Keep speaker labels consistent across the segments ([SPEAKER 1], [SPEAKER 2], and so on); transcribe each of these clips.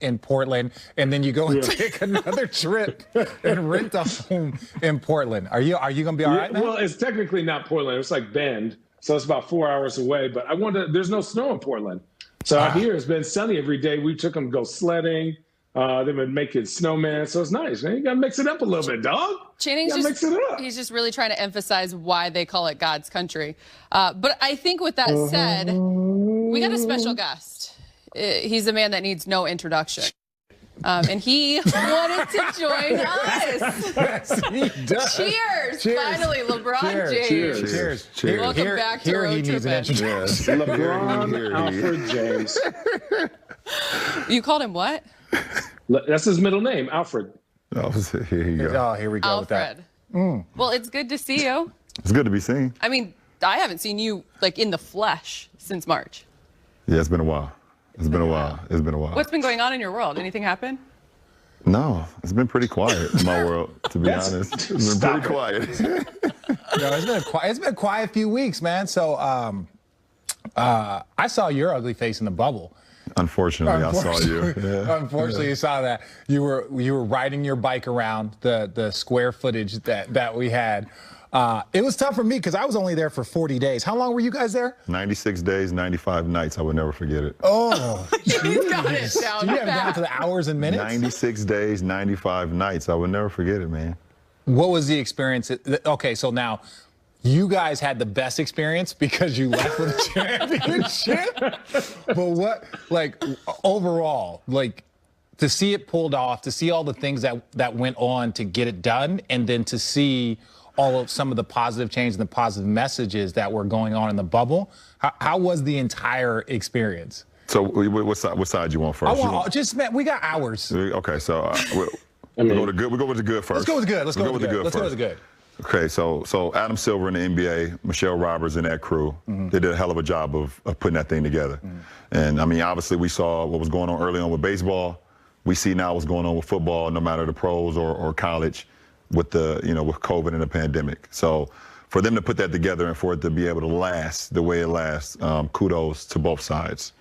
[SPEAKER 1] in Portland, and then you go and take another trip and rent a home in Portland. Are you going to be all right, man?
[SPEAKER 2] Well, it's technically not Portland. It's like Bend, so it's about 4 hours away. But there's no snow in Portland. So out here, it's been sunny every day. We took them to go sledding. They've been making snowman, so it's nice, man. You got to mix it up a little bit, dog.
[SPEAKER 3] Channing's he's just really trying to emphasize why they call it God's country. But I think with that said, we got a special guest. He's a man that needs no introduction. And he wanted to join us.
[SPEAKER 1] Yes, he does.
[SPEAKER 3] Cheers. Finally, LeBron James.
[SPEAKER 1] Cheers.
[SPEAKER 3] Welcome back to Road Trippin'.
[SPEAKER 2] Yes. LeBron Alfred James.
[SPEAKER 3] You called him what?
[SPEAKER 2] That's his middle name, Alfred.
[SPEAKER 4] Oh, here you go.
[SPEAKER 1] Oh, here we go
[SPEAKER 3] Alfred.
[SPEAKER 1] with that.
[SPEAKER 3] Well, it's good to see you.
[SPEAKER 4] It's good to be seen.
[SPEAKER 3] I mean, I haven't seen you like in the flesh since March.
[SPEAKER 4] Yeah, it's been a while. It's been a while.
[SPEAKER 3] What's been going on in your world? Anything happen?
[SPEAKER 4] No, it's been pretty quiet in my world, to be honest. It's been pretty quiet.
[SPEAKER 1] It's been a quiet few weeks, man. So I saw your ugly face in the bubble.
[SPEAKER 4] Unfortunately, I saw you. Yeah.
[SPEAKER 1] Unfortunately, you saw that. You were riding your bike around the square footage that we had. It was tough for me because I was only there for 40 days. How long were you guys there?
[SPEAKER 4] 96 days, 95 nights. I would never forget it.
[SPEAKER 1] Oh,
[SPEAKER 3] He's got it down.
[SPEAKER 1] you have down to the hours and minutes?
[SPEAKER 4] 96 days, 95 nights. I would never forget it, man.
[SPEAKER 1] What was the experience? Okay, so now you guys had the best experience because you left with a championship. But what, like, overall, like, to see it pulled off, to see all the things that went on to get it done, and then to see all of some of the positive change and the positive messages that were going on in the bubble, how was the entire experience?
[SPEAKER 4] So what side you want first?
[SPEAKER 1] Man, we got hours.
[SPEAKER 4] Okay, so we'll go with the good first.
[SPEAKER 1] Let's go with the good. Let's go with the good.
[SPEAKER 4] Okay, so Adam Silver in the NBA, Michelle Roberts and that crew, they did a hell of a job of putting that thing together. And I mean, obviously we saw what was going on early on with baseball. We see now what's going on with football, no matter the pros or college, with with COVID and the pandemic. So for them to put that together and for it to be able to last the way it lasts, kudos to both sides.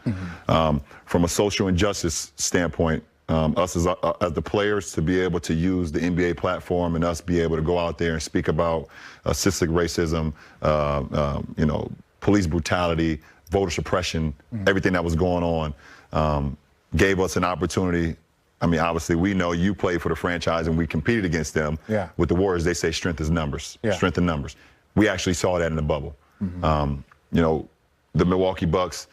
[SPEAKER 4] From a social injustice standpoint, us as the players to be able to use the NBA platform and us be able to go out there and speak about systemic racism, police brutality, voter suppression, everything that was going on, gave us an opportunity. I mean, obviously, we know you played for the franchise and we competed against them.
[SPEAKER 1] Yeah.
[SPEAKER 4] With the Warriors, they say strength is numbers.
[SPEAKER 1] Yeah.
[SPEAKER 4] Strength in numbers. We actually saw that in the bubble. The Milwaukee Bucks,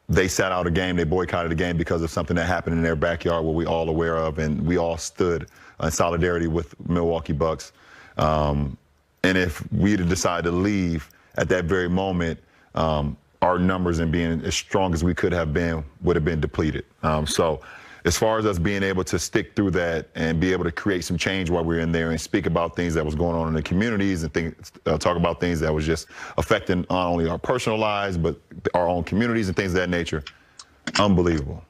[SPEAKER 4] they sat out a game, they boycotted a game because of something that happened in their backyard, what we all aware of, and we all stood in solidarity with Milwaukee Bucks. And if we had decided to leave at that very moment, our numbers and being as strong as we could have been would have been depleted. So as far as us being able to stick through that and be able to create some change while we were in there and speak about things that was going on in the communities and talk about things that was just affecting not only our personal lives, but our own communities and things of that nature, unbelievable.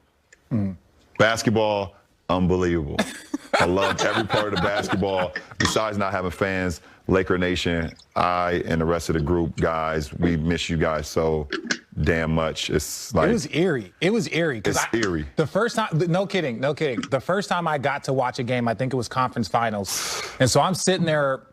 [SPEAKER 4] Basketball, unbelievable. I loved every part of the basketball. Besides not having fans, Laker Nation, I and the rest of the group, guys, we miss you guys so damn much. It's like,
[SPEAKER 1] it was eerie.
[SPEAKER 4] It's eerie.
[SPEAKER 1] The first time, no kidding. The first time I got to watch a game, I think it was conference finals. And so I'm sitting there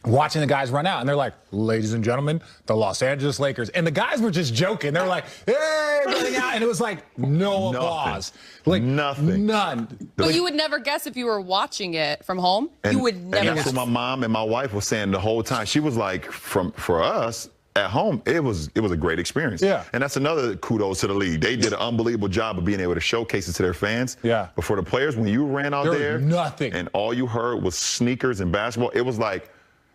[SPEAKER 1] watching the guys run out, and they're like, ladies and gentlemen, the Los Angeles Lakers. And the guys were just joking. They were like, hey, running out. And it was like, no applause. Like,
[SPEAKER 4] nothing.
[SPEAKER 1] None.
[SPEAKER 3] But you would never guess if you were watching it from home. You would never
[SPEAKER 4] And that's what my mom and my wife were saying the whole time. She was like, for us, at home, it was a great experience.
[SPEAKER 1] Yeah.
[SPEAKER 4] And that's another kudos to the league. They did an unbelievable job of being able to showcase it to their fans.
[SPEAKER 1] Yeah.
[SPEAKER 4] But for the players, when you ran out there,
[SPEAKER 1] was nothing.
[SPEAKER 4] And all you heard was sneakers and basketball, it was like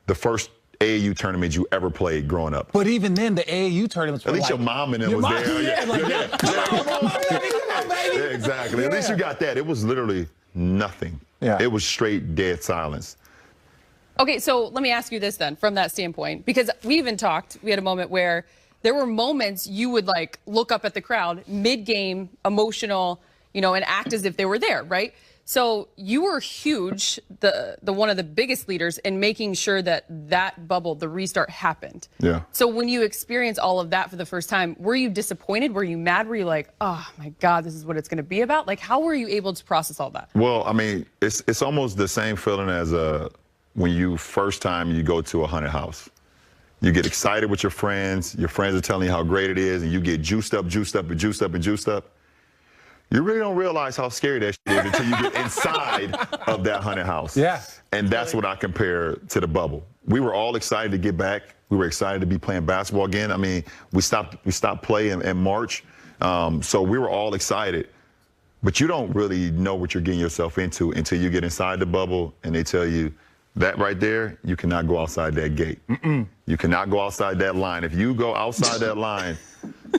[SPEAKER 4] the first AAU tournament you ever played growing up.
[SPEAKER 1] But even then, the AAU tournaments were
[SPEAKER 4] at least your mom and them was there.
[SPEAKER 1] Come on, baby.
[SPEAKER 4] Yeah, exactly.
[SPEAKER 1] Yeah.
[SPEAKER 4] At least you got that. It was literally nothing.
[SPEAKER 1] Yeah.
[SPEAKER 4] It was straight dead silence.
[SPEAKER 3] Okay, so let me ask you this then, from that standpoint, because we even talked, we had a moment where there were moments you would like look up at the crowd, mid-game, emotional, and act as if they were there, right? So you were huge, the one of the biggest leaders in making sure that bubble, the restart, happened.
[SPEAKER 4] Yeah.
[SPEAKER 3] So when you experience all of that for the first time, were you disappointed? Were you mad? Were you like, oh my God, this is what it's going to be about? Like, how were you able to process all that?
[SPEAKER 4] Well, I mean, it's almost the same feeling as when you first time you go to a haunted house. You get excited with your friends are telling you how great it is, and you get juiced up. You really don't realize how scary that shit is until you get inside of that haunted house.
[SPEAKER 1] Yeah.
[SPEAKER 4] And that's what I compare to the bubble. We were all excited to get back. We were excited to be playing basketball again. I mean, we stopped playing in March, so we were all excited. But you don't really know what you're getting yourself into until you get inside the bubble and they tell you, that right there, you cannot go outside that gate. You cannot go outside that line. If you go outside that line,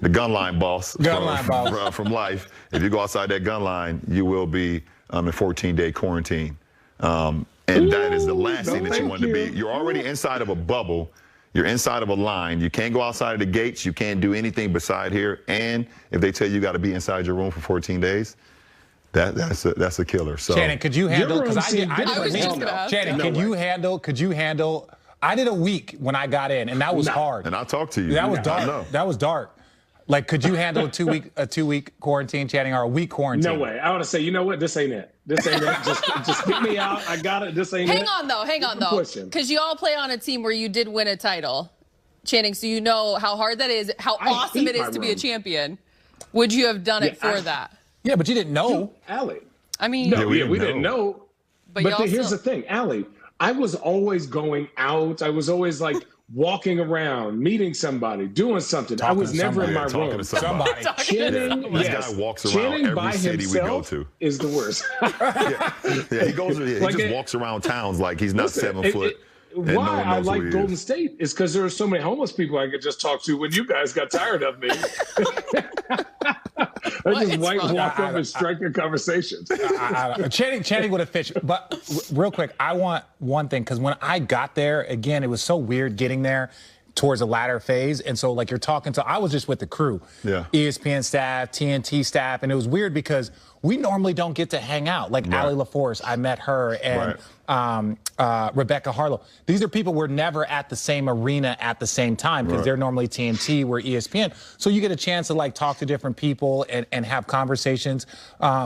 [SPEAKER 4] the gun line boss from life, if you go outside that gun line, you will be in 14-day quarantine. And that is the last thing that you want to be. You're already inside of a bubble. You're inside of a line. You can't go outside of the gates. You can't do anything beside here. And if they tell you got to be inside your room for 14 days, that's a killer. So
[SPEAKER 1] Channing, could you handle? Because I did
[SPEAKER 3] Channing,
[SPEAKER 1] could you handle? I did a week when I got in, and that was hard.
[SPEAKER 4] And I talked to you.
[SPEAKER 1] That was dark. That was dark. Like, could you handle a two week quarantine, Channing, or a week quarantine?
[SPEAKER 2] No way. I want to say, you know what? This ain't it. This ain't it. Just get me out. I got it. This ain't it.
[SPEAKER 3] Hang on though. Because you all play on a team where you did win a title, Channing, so you know how hard that is, how awesome it is to be a champion. Would you have done it for that?
[SPEAKER 1] Yeah, but you didn't know.
[SPEAKER 2] Allie.
[SPEAKER 3] I mean,
[SPEAKER 2] no, we didn't know. But here's the thing, Allie. I was always going out. I was always like walking around, meeting somebing, doing something. I was never in my room. Channing,
[SPEAKER 4] this guy walks around every city we go to.
[SPEAKER 2] Is the worst.
[SPEAKER 4] He goes. He just walks around towns like he's not 7 foot.
[SPEAKER 2] Why I like Golden State is because there are so many homeless people I could just talk to when you guys got tired of me. I just walk up and strike a conversation.
[SPEAKER 1] Channing would have fit. But real quick, I want one thing, because when I got there, again, it was so weird getting there towards the latter phase. And so, like, you're talking to, I was just with the crew, ESPN staff, TNT staff, and it was weird because we normally don't get to hang out. Like Allie LaForce, I met her, and Rebecca Harlow. These are people we're never at the same arena at the same time, because they're normally TNT, we're ESPN. So you get a chance to, like, talk to different people and have conversations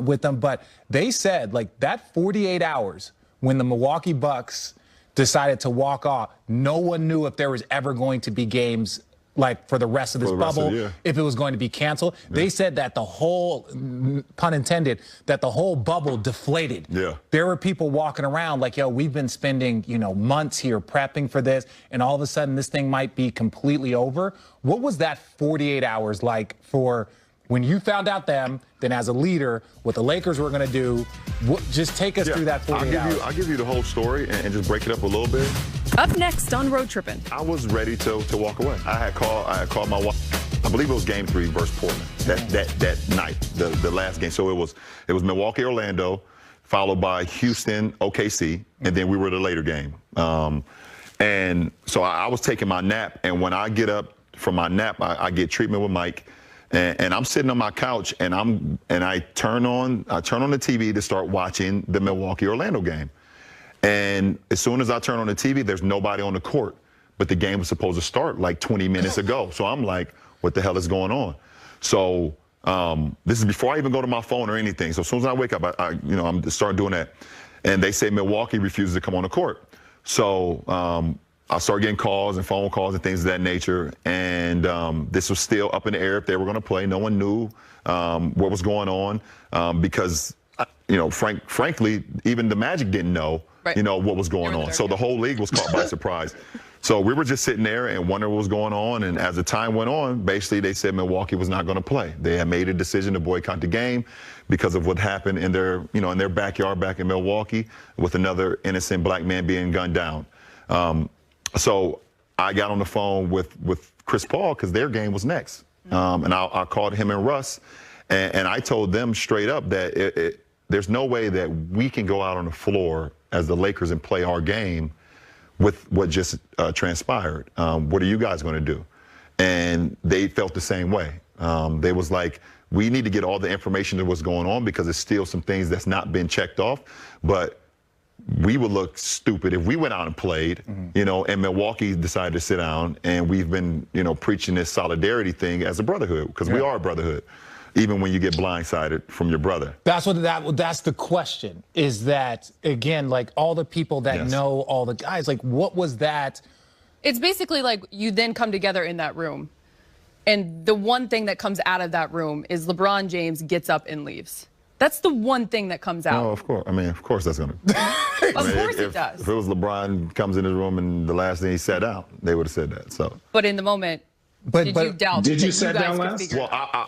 [SPEAKER 1] with them. But they said, like, that 48 hours when the Milwaukee Bucks decided to walk off, no one knew if there was ever going to be games, like, for the rest of this bubble, if it was going to be canceled. They said that the whole, pun intended, that the whole bubble deflated. There were people walking around like, yo, we've been spending, months here prepping for this, and all of a sudden this thing might be completely over. What was that 48 hours like for when you found out them, then as a leader, what the Lakers were going to do? Just take us through that 48 hours.
[SPEAKER 4] I'll give you the whole story and just break it up a little bit.
[SPEAKER 3] Up next on Road Trippin'.
[SPEAKER 4] I was ready to walk away. I had called my wife. I believe it was Game 3 versus Portland that night, the last game. So it was Milwaukee, Orlando, followed by Houston, OKC, and then we were the later game. And so I was taking my nap, and when I get up from my nap, I get treatment with Mike. And I'm sitting on my couch, and I turn on the TV to start watching the Milwaukee-Orlando game. And as soon as I turn on the TV, there's nobody on the court. But the game was supposed to start like 20 minutes ago. So I'm like, what the hell is going on? So this is before I even go to my phone or anything. So as soon as I wake up, I'm start doing that. And they say Milwaukee refuses to come on the court. So I started getting calls and phone calls and things of that nature. And this was still up in the air if they were going to play. No one knew what was going on because, frankly, even the Magic didn't know, what was going on. So the whole league was caught by surprise. So we were just sitting there and wondering what was going on. And as the time went on, basically they said Milwaukee was not going to play. They had made a decision to boycott the game because of what happened in their, in their backyard back in Milwaukee with another innocent black man being gunned down. So I got on the phone with Chris Paul because their game was next. And I called him and Russ, and I told them straight up that there's no way that we can go out on the floor as the Lakers and play our game with what just transpired. What are you guys going to do? And they felt the same way. They was like, we need to get all the information of what's going on because there's still some things that's not been checked off. But we would look stupid if we went out and played, you know, and Milwaukee decided to sit down, and we've been, you know, preaching this solidarity thing as a brotherhood because we are a brotherhood, even when you get blindsided from your brother.
[SPEAKER 1] That's the question, is that, again, like all the people that know all the guys, like what was that?
[SPEAKER 3] It's basically like you then come together in that room, and the one thing that comes out of that room is LeBron James gets up and leaves. That's the one thing that comes out.
[SPEAKER 4] Oh, of course. I mean, of course that's going to.
[SPEAKER 3] Of course it does.
[SPEAKER 4] If it was LeBron comes in his room and the last thing he sat down, they would have said that. So.
[SPEAKER 3] But in the moment, did you doubt?
[SPEAKER 2] Did you sit down last?
[SPEAKER 4] Well,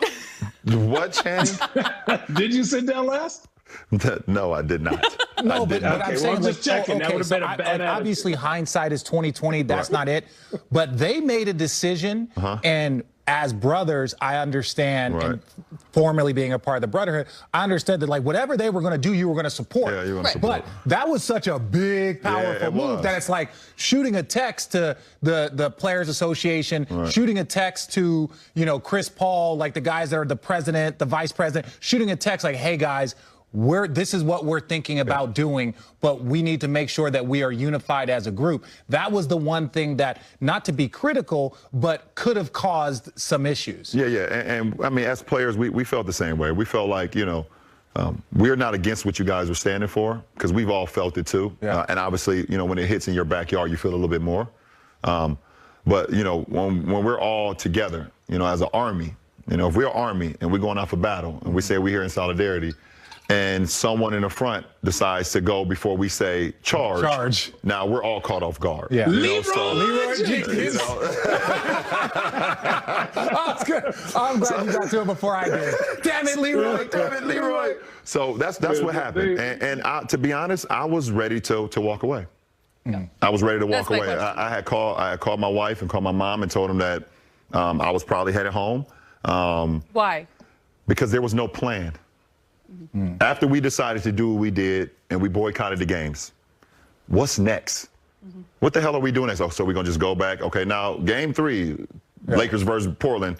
[SPEAKER 4] what, Channing?
[SPEAKER 2] Did you sit down last?
[SPEAKER 4] No, I did not.
[SPEAKER 1] No, but I'm saying,
[SPEAKER 2] well, just checking. That would have been a bad
[SPEAKER 1] obviously, hindsight is 20/20. That's not it. But they made a decision, and as brothers, I understand, and formerly being a part of the brotherhood, I understood that like whatever they were going to do, you were going to support.
[SPEAKER 4] Yeah, you were going to support.
[SPEAKER 1] But that was such a big, powerful move that it's like shooting a text to the Players Association, shooting a text to, you know, Chris Paul, like the guys that are the president, the vice president, shooting a text like, hey guys, this is what we're thinking about doing, but we need to make sure that we are unified as a group. That was the one thing that, not to be critical, but could have caused some issues.
[SPEAKER 4] Yeah. And I mean, as players, we felt the same way. We felt like, you know, we're not against what you guys were standing for because we've all felt it too. And obviously, you know, when it hits in your backyard, you feel a little bit more. But, you know, when we're all together, you know, as an army, you know, if we're an army and we're going out for battle and we say we're here in solidarity, and someone in the front decides to go before we say charge. Now we're all caught off guard.
[SPEAKER 1] Yeah.
[SPEAKER 2] Leroy
[SPEAKER 1] Jenkins. Oh, good. I'm glad you got to it before I did. Damn it, Leroy. Damn it, Leroy.
[SPEAKER 4] So that's what happened. And to be honest, I was ready to walk away. I was ready to walk away. I had called my wife and called my mom and told them that I was probably headed home.
[SPEAKER 3] Why?
[SPEAKER 4] Because there was no plan. After we decided to do what we did and we boycotted the games, what's next? What the hell are we doing next? Oh, so we're going to just go back? Okay, now game 3, Lakers versus Portland.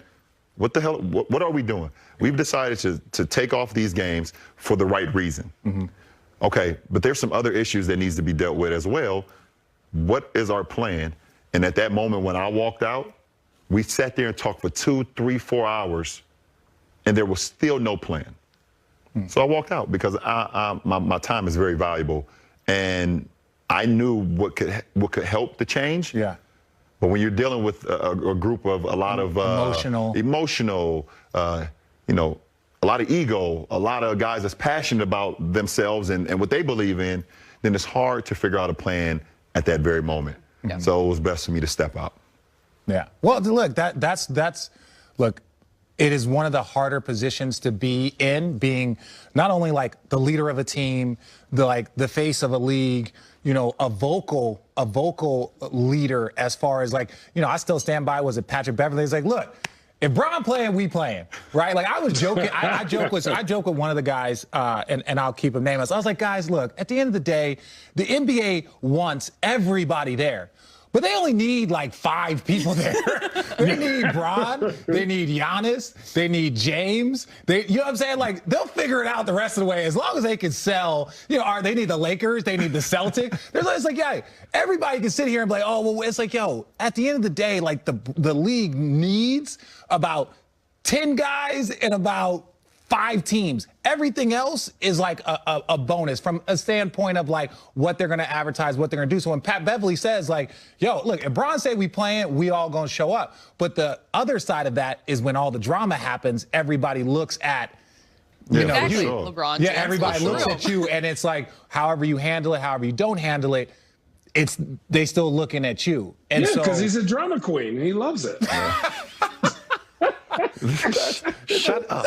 [SPEAKER 4] What the hell? What are we doing? We've decided to take off these games for the right reason. Okay, but there's some other issues that needs to be dealt with as well. What is our plan? And at that moment when I walked out, we sat there and talked for 2, 3, 4 hours, and there was still no plan. So I walked out because my time is very valuable, and I knew what could help the change.
[SPEAKER 1] Yeah.
[SPEAKER 4] But when you're dealing with a group of a lot of emotional, you know, a lot of ego, a lot of guys that's passionate about themselves and what they believe in, then it's hard to figure out a plan at that very moment. So it was best for me to step out.
[SPEAKER 1] Yeah. Well, look, look. It is one of the harder positions to be in, being not only like the leader of a team, the face of a league, you know, a vocal leader as far as like, you know, I still stand by, was it Patrick Beverley? He's like, look, if Bron playing, we playing, right? Like I was joking. I joke with one of the guys, and I'll keep him nameless. I was like, guys, look, at the end of the day, the NBA wants everybody there. But they only need like 5 people there. They need Bron, they need Giannis, they need James. You know what I'm saying? Like they'll figure it out the rest of the way as long as they can sell. You know, they need the Lakers, they need the Celtics. It's like, yeah, everybody can sit here and be like, oh, well, it's like, yo, at the end of the day, like the league needs about 10 guys and about 5 teams. Everything else is like a bonus from a standpoint of like what they're going to advertise, what they're going to do. So when Pat Beverley says like, yo, look, if Bron say we playing, we all going to show up. But the other side of that is when all the drama happens, everybody looks at, you know,
[SPEAKER 3] exactly.
[SPEAKER 1] you.
[SPEAKER 3] LeBron.
[SPEAKER 1] Yeah, everybody looks at you, and it's like, however you handle it, however you don't handle it, they still looking at you. And
[SPEAKER 2] yeah, because he's a drama queen. He loves it.
[SPEAKER 4] Shut up.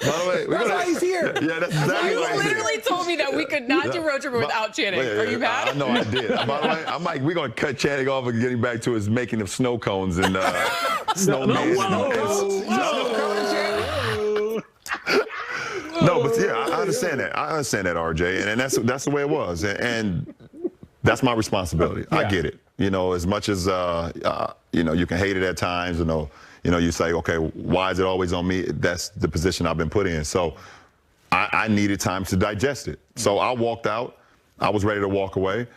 [SPEAKER 4] By the way,
[SPEAKER 1] that's why he's here.
[SPEAKER 4] Yeah, that's exactly
[SPEAKER 3] You
[SPEAKER 4] why he's
[SPEAKER 3] literally
[SPEAKER 4] here.
[SPEAKER 3] told me that we could not do Road Tripper without Channing. Are you mad?
[SPEAKER 4] I know I did. By the way, I'm like, we're going to cut Channing off and getting back to his making of snow cones and snowman. No, but yeah, I understand that. I understand that, RJ, and that's the way it was, and that's my responsibility. I get it. You know, as much as you know, you can hate it at times. you say, okay, why is it always on me? That's the position I've been put in. So I needed time to digest it. So I walked out. I was ready to walk away.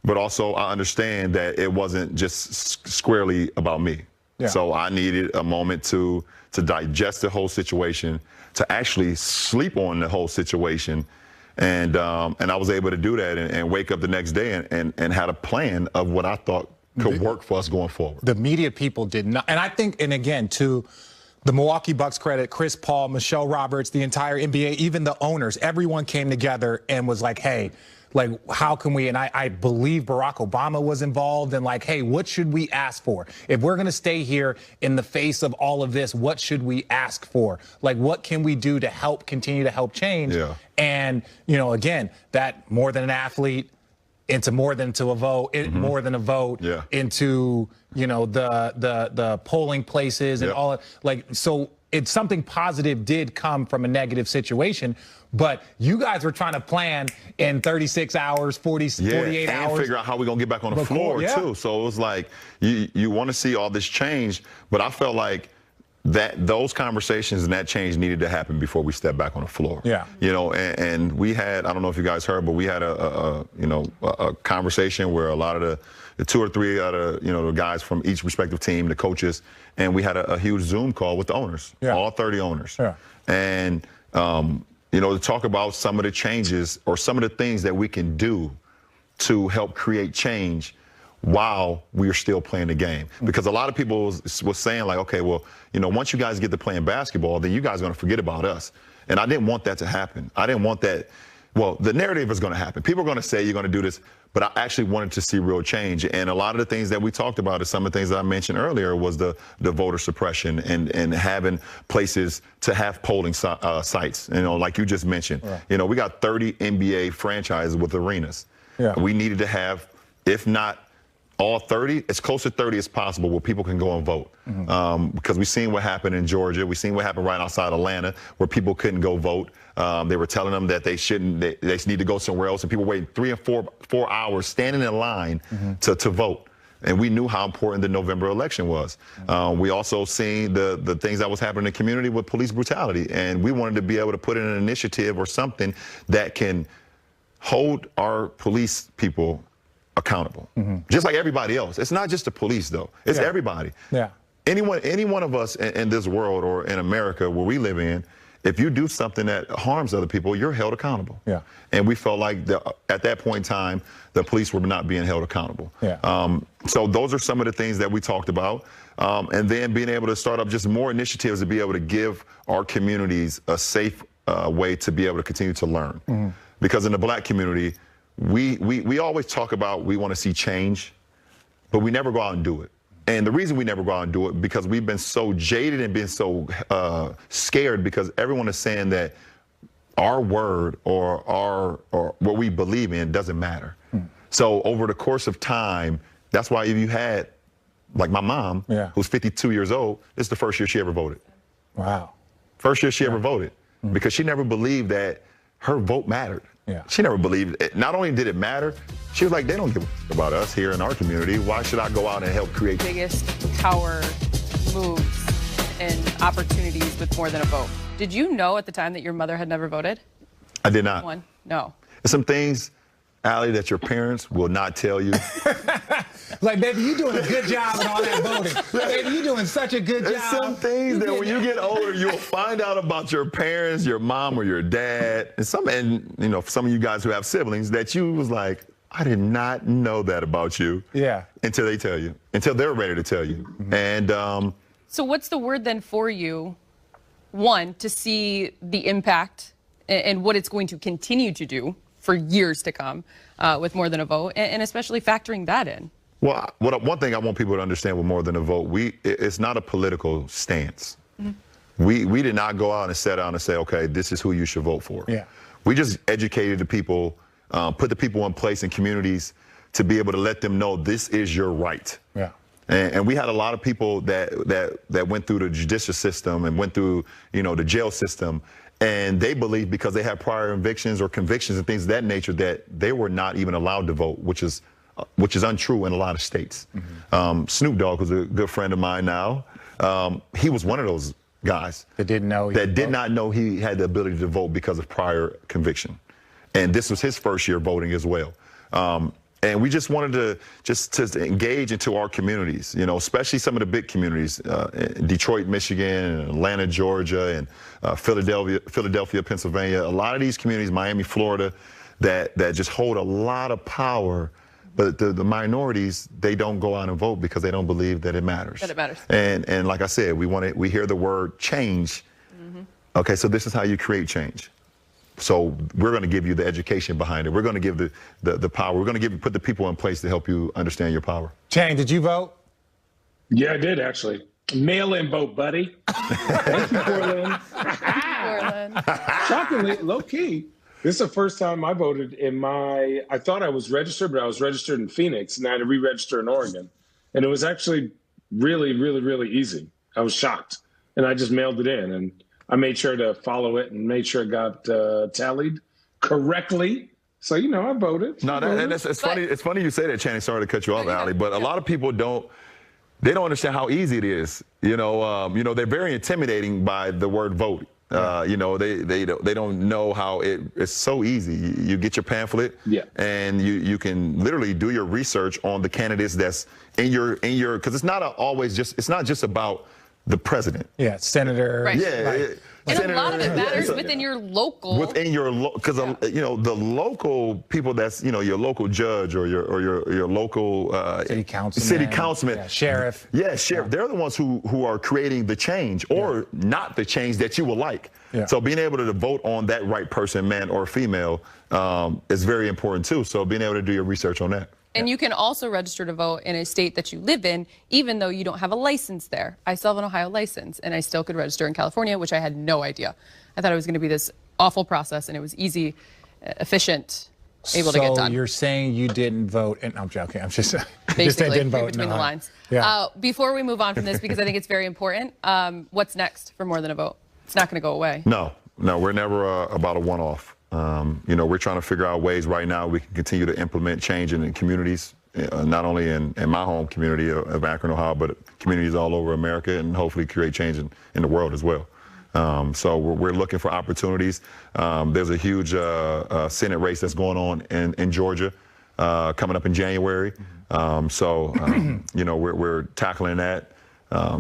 [SPEAKER 4] But also I understand that it wasn't just squarely about me. Yeah. So I needed a moment to digest the whole situation, to actually sleep on the whole situation. And I was able to do that and wake up the next day and had a plan of what I thought could work for us going forward.
[SPEAKER 1] The media people did not. And I think, and again, to the Milwaukee Bucks credit, Chris Paul, Michelle Roberts, the entire NBA, even the owners, everyone came together and was like, hey, like, how can we, and I believe Barack Obama was involved, and like, hey, what should we ask for? If we're going to stay here in the face of all of this, what should we ask for? Like, what can we do to help continue to help change?
[SPEAKER 4] Yeah.
[SPEAKER 1] And, again, that more than an athlete into more than to a vote, more than a vote, into, the polling places and all, like, so it's something positive did come from a negative situation. But you guys were trying to plan in 36 hours, 48 hours.
[SPEAKER 4] And figure out how we're going to get back on the floor, too. So it was like, you want to see all this change, but I felt like those conversations and that change needed to happen before we stepped back on the floor.
[SPEAKER 1] Yeah.
[SPEAKER 4] And we had, I don't know if you guys heard, but we had a conversation where a lot of the 2 or 3 out of, the guys from each respective team, the coaches, and we had a huge Zoom call with the owners, all 30 owners.
[SPEAKER 1] Yeah.
[SPEAKER 4] And, to talk about some of the changes or some of the things that we can do to help create change while we are still playing the game. Because a lot of people was saying like, okay, well, once you guys get to playing basketball, then you guys are going to forget about us. And I didn't want that to happen. I didn't want that. Well, the narrative is going to happen. People are going to say you're going to do this, but I actually wanted to see real change. And a lot of the things that we talked about is some of the things that I mentioned earlier was the voter suppression and having places to have polling sites, like you just mentioned. Right. We got 30 NBA franchises with arenas. Yeah. We needed to have, if not all 30, as close to 30 as possible where people can go and vote. Because we've seen what happened in Georgia. We've seen what happened right outside Atlanta where people couldn't go vote. They were telling them that they shouldn't, they need to go somewhere else, and people waiting 3 and 4 hours standing in line to vote. And we knew how important the November election was. We also seen the things that was happening in the community with police brutality. And we wanted to be able to put in an initiative or something that can hold our police people accountable, just like everybody else. It's not just the police, though. It's everybody. Yeah. Any one of us in this world or in America where we live in, if you do something that harms other people, you're held accountable. Yeah. And we felt like at that point in time, the police were not being held accountable. Yeah. So those are some of the things that we talked about. And then being able to start up just more initiatives to be able to give our communities a safe way to be able to continue to learn. Because in the Black community, we always talk about we want to see change, but we never go out and do it. And the reason we never go out and do it because we've been so jaded and been so scared because everyone is saying that our word or what we believe in doesn't matter. So over the course of time, that's why if you had, like my mom, who's 52 years old, this is the first year she ever voted. Wow. First year she ever voted because she never believed that her vote mattered. Yeah. She never believed it. Not only did it matter, she was like, they don't give about us here in our community. Why should I go out and help create?
[SPEAKER 3] Biggest power moves and opportunities with more than a vote. Did you know at the time that your mother had never voted?
[SPEAKER 4] I did not.
[SPEAKER 3] No.
[SPEAKER 4] There's some things, Allie, that your parents will not tell you.
[SPEAKER 1] Like, baby, you're doing a good job in all that voting. Baby, you're doing such a good job.
[SPEAKER 4] There's some things that when you get older, you'll find out about your parents, your mom or your dad, and some of you guys who have siblings that you was like, I did not know that about you. Yeah. Until they tell you, until they're ready to tell you. And
[SPEAKER 3] so what's the word then for you, one, to see the impact and what it's going to continue to do for years to come with more than a vote, and especially factoring that in?
[SPEAKER 4] Well, one thing I want people to understand with more than a vote, it's not a political stance. We did not go out and set out and say, okay, this is who you should vote for. Yeah. We just educated the people, put the people in place in communities to be able to let them know this is your right. Yeah. And we had a lot of people that went through the judicial system and went through, the jail system, and they believed because they had prior convictions or convictions and things of that nature that they were not even allowed to vote, which is untrue in a lot of states. Snoop Dogg, who's a good friend of mine now, He was one of those guys
[SPEAKER 1] that didn't know
[SPEAKER 4] that did not know he had the ability to vote because of prior conviction, and this was his first year voting as well. And we just wanted to engage into our communities, you know, especially some of the big communities, Detroit, Michigan, and Atlanta, Georgia, and Philadelphia, Pennsylvania. A lot of these communities, Miami, Florida, that just hold a lot of power. But the minorities, they don't go out and vote because they don't believe that it matters.
[SPEAKER 3] That it matters.
[SPEAKER 4] And like I said, we hear the word change. Mm-hmm. Okay, so this is how you create change. So we're going to give you the education behind it. We're going to give the power. We're going to put the people in place to help you understand your power.
[SPEAKER 1] Channing, did you vote?
[SPEAKER 2] Yeah, I did actually. Mail-in vote, buddy. Thank you, Portland. Shockingly, low-key, this is the first time I voted I thought I was registered, but I was registered in Phoenix, and I had to re-register in Oregon. And it was actually really, really, really easy. I was shocked. And I just mailed it in, and I made sure to follow it and made sure it got tallied correctly. So, you know, I voted.
[SPEAKER 4] No, it's funny. It's funny you say that, Channing. Sorry to cut you off, Allie, but a lot of people don't understand how easy it is. You know, they're very intimidating by the word vote. You know, they don't know how it's so easy. You get your pamphlet, and you can literally do your research on the candidates that's in your because it's not just about the president.
[SPEAKER 1] Yeah, senator.
[SPEAKER 3] Right.
[SPEAKER 4] Yeah.
[SPEAKER 3] And a lot of it matters within your local.
[SPEAKER 4] Because you know, the local people, that's, you know, your local judge or your local
[SPEAKER 1] city councilman, sheriff.
[SPEAKER 4] Yeah, sheriff. They're the ones who are creating the change or not the change that you would like. Yeah. So being able to vote on that right person, man or female, is very important too. So being able to do your research on that.
[SPEAKER 3] And you can also register to vote in a state that you live in, even though you don't have a license there. I still have an Ohio license, and I still could register in California, which I had no idea. I thought it was going to be this awful process, and it was easy, efficient, able to get done.
[SPEAKER 1] So you're saying you didn't vote, and I'm joking. I'm just
[SPEAKER 3] basically
[SPEAKER 1] didn't vote.
[SPEAKER 3] Between the lines.
[SPEAKER 1] Yeah.
[SPEAKER 3] Before we move on from this, because I think it's very important, what's next for More Than a Vote? It's not going to go away.
[SPEAKER 4] No, we're never about a one-off. You know, we're trying to figure out ways right now we can continue to implement change in communities, not only in my home community of Akron, Ohio, but communities all over America, and hopefully create change in the world as well. So we're looking for opportunities. There's a huge Senate race that's going on in Georgia coming up in January. You know, we're tackling that.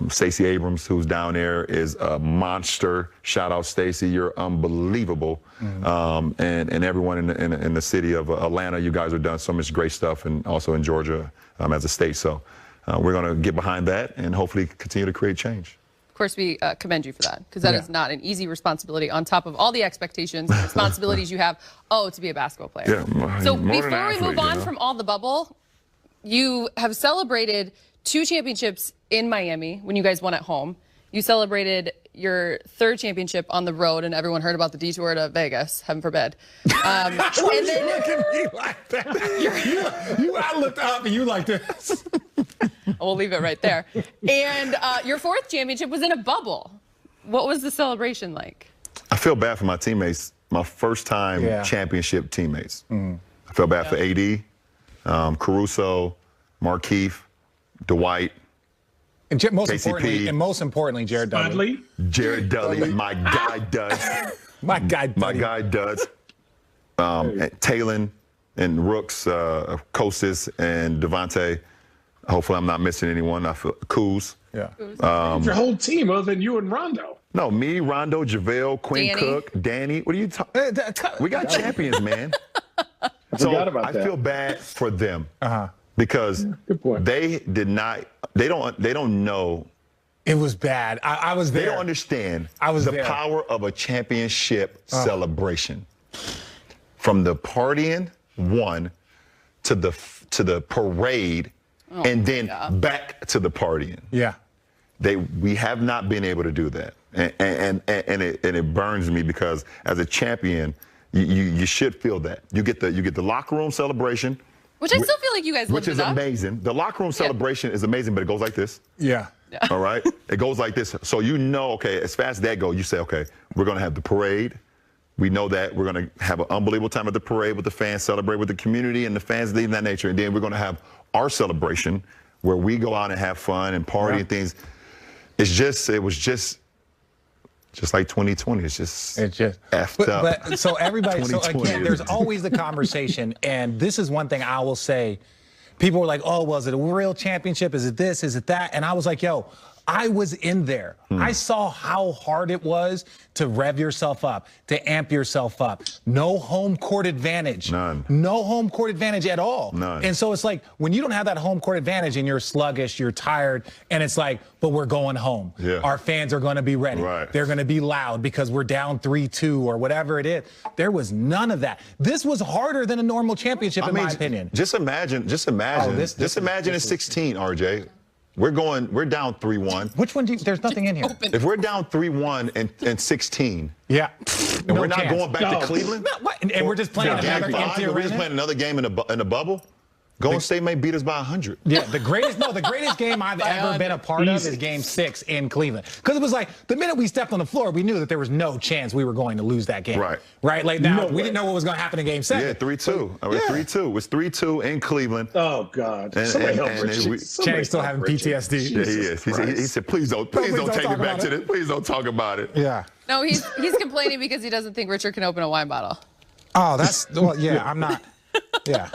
[SPEAKER 4] Stacey Abrams, who's down there, is a monster. Shout out, Stacey, you're unbelievable. And everyone in the city of Atlanta, you guys have done so much great stuff, and also in Georgia as a state. So we're going to get behind that and hopefully continue to create change.
[SPEAKER 3] Of course, we commend you for that, because that is not an easy responsibility on top of all the expectations and responsibilities you have, to be a basketball player.
[SPEAKER 4] Yeah,
[SPEAKER 3] so before we move on from all the bubble, you have celebrated 2 championships in Miami when you guys won at home. You celebrated your 3rd championship on the road, and everyone heard about the detour to Vegas, heaven forbid. And then
[SPEAKER 1] look at me like that. I looked up and you like this.
[SPEAKER 3] We'll leave it right there. And your 4th championship was in a bubble. What was the celebration like?
[SPEAKER 4] I feel bad for my teammates, my first-time championship teammates. I feel bad for AD, Caruso, Markeith, Dwight,
[SPEAKER 1] and most importantly, Jared Dudley.
[SPEAKER 4] Jared Dudley, my guy Duds.
[SPEAKER 1] My guy
[SPEAKER 4] Duds. Talon and Rooks, Kostas and Devontae. Hopefully I'm not missing anyone. I feel Kuz.
[SPEAKER 1] Yeah.
[SPEAKER 2] Your whole team other than you and Rondo.
[SPEAKER 4] No, me, Rondo, JaVale, Quinn
[SPEAKER 3] Danny.
[SPEAKER 4] Cook, Danny. What are you talking? We got champions, man.
[SPEAKER 2] I forgot about that.
[SPEAKER 4] I feel bad for them. Because they don't know.
[SPEAKER 1] It was bad. I was there.
[SPEAKER 4] They don't understand the power of a championship celebration. From the partying, to the parade, and then back to the partying.
[SPEAKER 1] Yeah.
[SPEAKER 4] We have not been able to do that. And it burns me, because as a champion, you should feel that. You get the locker room celebration.
[SPEAKER 3] Which I still feel like you guys lived
[SPEAKER 4] Which is amazing. The locker room celebration is amazing, but it goes like this.
[SPEAKER 1] Yeah.
[SPEAKER 4] All right? It goes like this. So you know, okay, as fast as that goes, you say, okay, we're going to have the parade. We know that we're going to have an unbelievable time at the parade with the fans, celebrate with the community and the fans, things of that nature. And then we're going to have our celebration where we go out and have fun and party and things. it was just like 2020. It's just effed up.
[SPEAKER 1] But so everybody, so again, there's always the conversation, and this is one thing I will say. People were like, oh, was it a real championship? Is it this? Is it that? And I was like, yo, I was in there. I saw how hard it was to rev yourself up, to amp yourself up. No home court advantage.
[SPEAKER 4] None.
[SPEAKER 1] No home court advantage at all.
[SPEAKER 4] None.
[SPEAKER 1] And so it's like when you don't have that home court advantage and you're sluggish, you're tired, and it's like, but we're going home.
[SPEAKER 4] Yeah.
[SPEAKER 1] Our fans are going to be ready.
[SPEAKER 4] Right.
[SPEAKER 1] They're going to be loud because we're down 3-2 or whatever it is. There was none of that. This was harder than a normal championship, in my opinion.
[SPEAKER 4] Just imagine in 16, RJ. We're down 3-1.
[SPEAKER 1] Which one there's nothing in here.
[SPEAKER 4] If we're down 3-1 and 16,
[SPEAKER 1] yeah,
[SPEAKER 4] and we're not going back to Cleveland,
[SPEAKER 1] and we're just playing another empty arena.
[SPEAKER 4] We're just playing another game in the bubble. Golden State may beat us by 100.
[SPEAKER 1] Yeah, the greatest game I've ever been a part of is Game 6 in Cleveland. Because it was like the minute we stepped on the floor, we knew that there was no chance we were going to lose that game.
[SPEAKER 4] Right.
[SPEAKER 1] Right. Like now, we didn't know what was going to happen in Game 7.
[SPEAKER 4] Yeah, 3-2. I mean, 3-2. It was 3-2 in Cleveland.
[SPEAKER 2] Oh God.
[SPEAKER 1] Channing's still having PTSD.
[SPEAKER 4] Yeah, he is. He said, please don't take it back to this. Please don't talk about it.
[SPEAKER 1] Yeah.
[SPEAKER 3] No, he's complaining because he doesn't think Richard can open a wine bottle.
[SPEAKER 1] Oh, I'm not. Yeah.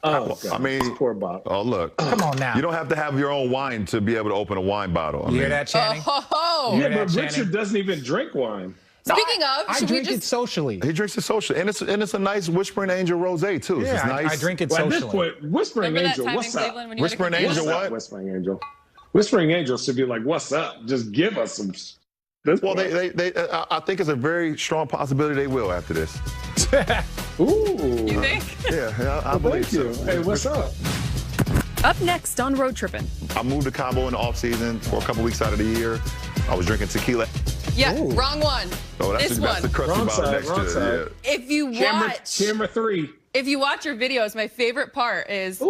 [SPEAKER 2] Oh,
[SPEAKER 4] I mean,
[SPEAKER 2] poor Bob.
[SPEAKER 4] Oh, look.
[SPEAKER 1] Come on now.
[SPEAKER 4] You don't have to have your own wine to be able to open a wine bottle.
[SPEAKER 1] You hear that, Channing?
[SPEAKER 2] Yeah, but Richard doesn't even drink wine.
[SPEAKER 3] Speaking of,
[SPEAKER 1] I drink it socially.
[SPEAKER 4] He drinks it socially, and it's a nice Whispering Angel rosé too.
[SPEAKER 1] Yeah,
[SPEAKER 4] it's nice.
[SPEAKER 1] I drink it
[SPEAKER 2] At
[SPEAKER 1] socially.
[SPEAKER 2] this point, Whispering Angel, what's up?
[SPEAKER 4] Whispering Angel, what?
[SPEAKER 2] Whispering Angel. Whispering Angel should be like, what's up? Just give us some.
[SPEAKER 4] Well, I think it's a very strong possibility they will after this.
[SPEAKER 2] Ooh.
[SPEAKER 3] You think?
[SPEAKER 4] Yeah, I believe so.
[SPEAKER 2] Hey, what's up?
[SPEAKER 5] Up next on Road Trippin'.
[SPEAKER 4] I moved to Cabo in the off season for a couple weeks out of the year. I was drinking tequila.
[SPEAKER 3] Yeah, wrong one.
[SPEAKER 4] Oh, that's the crusty bottle next to it. Yeah.
[SPEAKER 3] If you watch
[SPEAKER 2] Camera 3.
[SPEAKER 3] If you watch your videos, my favorite part is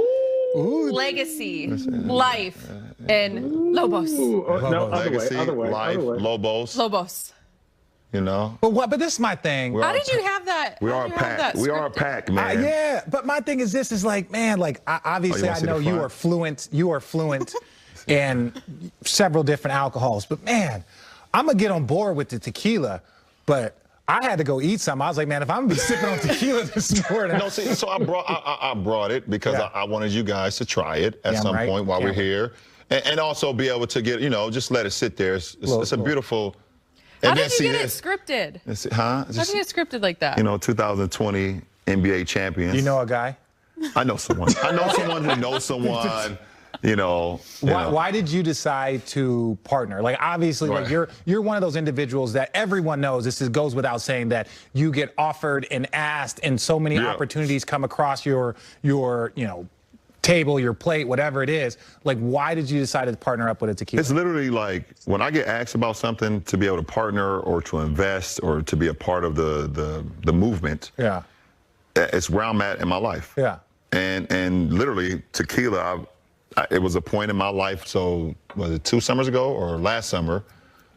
[SPEAKER 3] legacy, life, and Lobos.
[SPEAKER 2] Ooh, no,
[SPEAKER 4] Legacy,
[SPEAKER 2] other way.
[SPEAKER 4] Lobos.
[SPEAKER 3] Lobos.
[SPEAKER 4] You know.
[SPEAKER 1] But this is my thing.
[SPEAKER 3] How did you have that?
[SPEAKER 4] We are a pack. We are a pack, man.
[SPEAKER 1] Yeah, but my thing is this is like, man, like obviously I know you are fluent. You are fluent in several different alcohols, but man, I'm gonna get on board with the tequila, but I had to go eat something. I was like, man, if I'm gonna be sipping on tequila this morning.
[SPEAKER 4] No, see, so I brought it because I wanted you guys to try it at some point while we're here, and also be able to get, just let it sit there. It's a beautiful.
[SPEAKER 3] How did you get it scripted?
[SPEAKER 4] How
[SPEAKER 3] did you get scripted like that?
[SPEAKER 4] 2020 NBA champions.
[SPEAKER 1] You know a guy?
[SPEAKER 4] I know someone. I know someone who knows someone.
[SPEAKER 1] Why did you decide to partner? Like obviously, like you're one of those individuals that everyone knows. This goes without saying that you get offered and asked, and so many opportunities come across your table, your plate, whatever it is. Like, why did you decide to partner up with a tequila?
[SPEAKER 4] It's literally like when I get asked about something to be able to partner or to invest or to be a part of the movement.
[SPEAKER 1] Yeah,
[SPEAKER 4] it's where I'm at in my life.
[SPEAKER 1] Yeah,
[SPEAKER 4] and literally tequila. It was a point in my life. So was it 2 summers ago or last summer?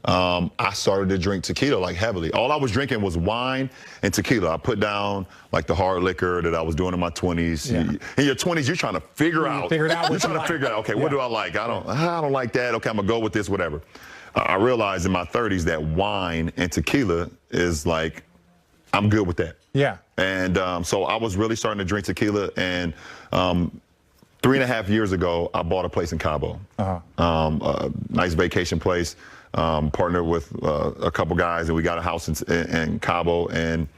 [SPEAKER 4] I started to drink tequila like heavily. All I was drinking was wine and tequila. I put down like the hard liquor that I was doing in my 20s.
[SPEAKER 1] Yeah.
[SPEAKER 4] In your 20s, you're trying to figure out.
[SPEAKER 1] You're trying
[SPEAKER 4] to figure out. Okay, what do I like? I don't like that. Okay, I'm gonna go with this. Whatever. I realized in my 30s that wine and tequila is like, I'm good with that.
[SPEAKER 1] Yeah.
[SPEAKER 4] And so I was really starting to drink tequila, and 3.5 years ago, I bought a place in Cabo. A nice vacation place. Partnered with a couple guys, and we got a house in Cabo. And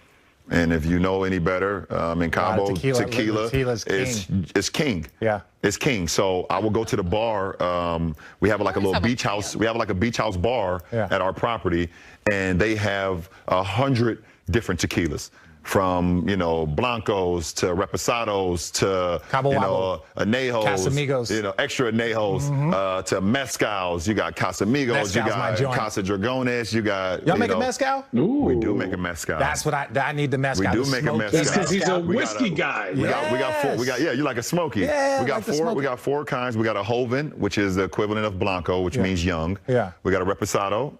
[SPEAKER 4] if you know any better, in Cabo, tequila is king.
[SPEAKER 1] Yeah,
[SPEAKER 4] it's king. So I will go to the bar. We have like a little beach house. We have like a beach house bar at our property, and they have 100 different tequilas. From blancos to reposados to añejos,
[SPEAKER 1] Casamigos,
[SPEAKER 4] extra añejos to mezcals. You got Casamigos, you got Casa Dragones, you got.
[SPEAKER 1] Y'all make a mezcal?
[SPEAKER 4] Ooh. We do make a mezcal.
[SPEAKER 1] That's what I need the mezcal.
[SPEAKER 4] We do make a mezcal.
[SPEAKER 2] That's because he's a whiskey guy.
[SPEAKER 4] We got four. You like a smoky.
[SPEAKER 1] Yeah,
[SPEAKER 4] we got four. We got 4 kinds. We got a Joven, which is the equivalent of Blanco, which means young.
[SPEAKER 1] Yeah.
[SPEAKER 4] We got a reposado.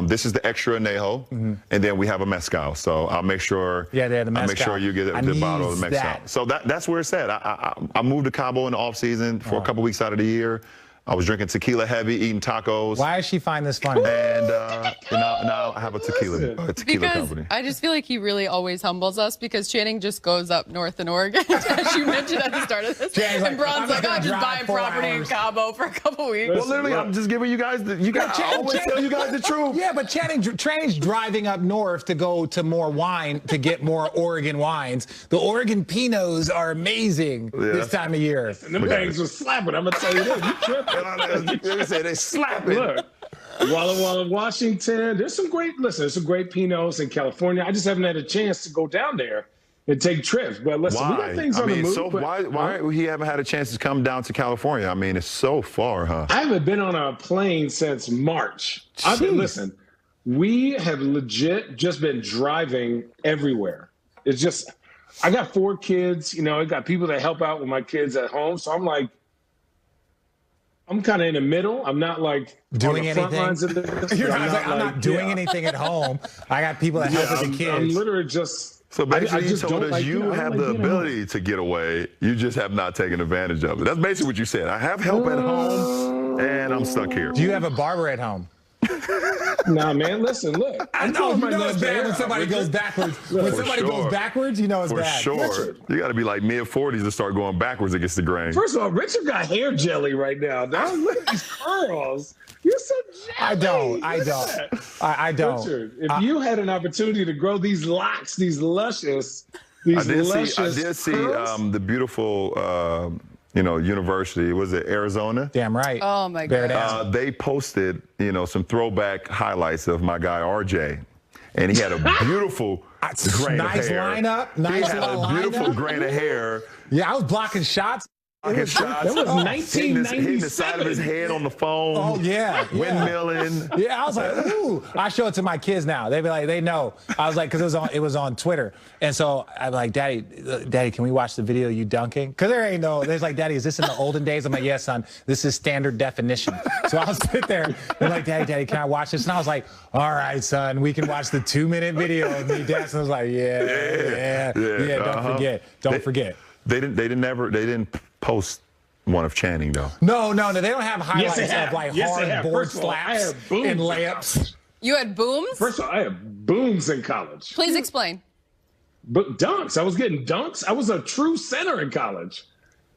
[SPEAKER 4] This is the extra añejo, and then we have a mezcal. So I'll make sure.
[SPEAKER 1] Yeah, the mezcal.
[SPEAKER 4] I'll make sure you get the bottle of the mezcal. So that's where it's at. I moved to Cabo in the off season for a couple weeks out of the year. I was drinking tequila heavy, eating tacos.
[SPEAKER 1] Why does she find this funny?
[SPEAKER 4] And now I have a tequila
[SPEAKER 3] Because
[SPEAKER 4] company.
[SPEAKER 3] I just feel like he really always humbles us because Channing just goes up north in Oregon, as you mentioned at the start of this.
[SPEAKER 1] Channing's
[SPEAKER 3] And Bron's like, I'll just buy a property in Cabo for a couple weeks.
[SPEAKER 4] Well, literally, I'm just giving you guys I always tell you guys the truth.
[SPEAKER 1] Yeah, but Channing's driving up north to go to more wine, to get more Oregon wines. The Oregon Pinots are amazing this time of year.
[SPEAKER 2] And them things were slapping. I'm gonna tell you this. You tripping?
[SPEAKER 4] They say they slapping.
[SPEAKER 2] Look, Walla Walla, Washington. There's some great Pinots in California. I just haven't had a chance to go down there and take trips. But listen, we got things on the move.
[SPEAKER 4] So why we haven't had a chance to come down to California? I mean, it's so far, huh?
[SPEAKER 2] I haven't been on a plane since March. Listen, we have legit just been driving everywhere. It's just, I got 4 kids. I got people that help out with my kids at home. So I'm kind of in the middle. I'm not like
[SPEAKER 1] doing
[SPEAKER 2] on the front
[SPEAKER 1] anything.
[SPEAKER 2] lines of this.
[SPEAKER 1] I'm not doing anything at home. I got people that help with the kids.
[SPEAKER 2] I'm literally just.
[SPEAKER 4] So basically,
[SPEAKER 2] I just
[SPEAKER 4] you told
[SPEAKER 2] don't
[SPEAKER 4] us you
[SPEAKER 2] I
[SPEAKER 4] have
[SPEAKER 2] don't
[SPEAKER 4] the
[SPEAKER 2] like
[SPEAKER 4] ability to get away. You just have not taken advantage of it. That's basically what you said. I have help at home, and I'm stuck here.
[SPEAKER 1] Do you have a barber at home?
[SPEAKER 2] Nah, man. Listen, look.
[SPEAKER 1] I know it's bad when somebody goes backwards. When somebody goes backwards, it's bad.
[SPEAKER 4] For sure. You got to be like mid-40s to start going backwards against the grain.
[SPEAKER 2] First of all, Richard got hair jelly right now. Look at these curls. You're so jelly.
[SPEAKER 1] I don't.
[SPEAKER 2] Richard, if you had an opportunity to grow these locks, these luscious curls,
[SPEAKER 4] I did see the beautiful university. Was it Arizona?
[SPEAKER 1] Damn right.
[SPEAKER 3] Oh my God.
[SPEAKER 4] They posted, some throwback highlights of my guy RJ, and he had a beautiful grain of hair.
[SPEAKER 1] Lineup.
[SPEAKER 4] He had a beautiful grain of hair.
[SPEAKER 1] Yeah, I was blocking shots.
[SPEAKER 2] That was 1997.
[SPEAKER 4] Hitting the side of his head on the phone.
[SPEAKER 1] Oh, yeah.
[SPEAKER 4] Windmilling.
[SPEAKER 1] Yeah, I was like, ooh. I show it to my kids now. They be like, they know. I was like, because it was on Twitter. And so I'm like, Daddy, can we watch the video of you dunking? Because there's like, Daddy, is this in the olden days? I'm like, yes, son, this is standard definition. So I'll sit there and like, Daddy, can I watch this? And I was like, all right, son, we can watch the 2-minute video of me dancing. I was like, yeah, don't forget.
[SPEAKER 4] They didn't post one of Channing though.
[SPEAKER 1] No, they don't have highlights of like
[SPEAKER 2] hard
[SPEAKER 1] hard board slaps and layups.
[SPEAKER 3] You had booms?
[SPEAKER 2] First of all, I had booms in college.
[SPEAKER 3] Please explain.
[SPEAKER 2] But dunks. I was getting dunks. I was a true center in college.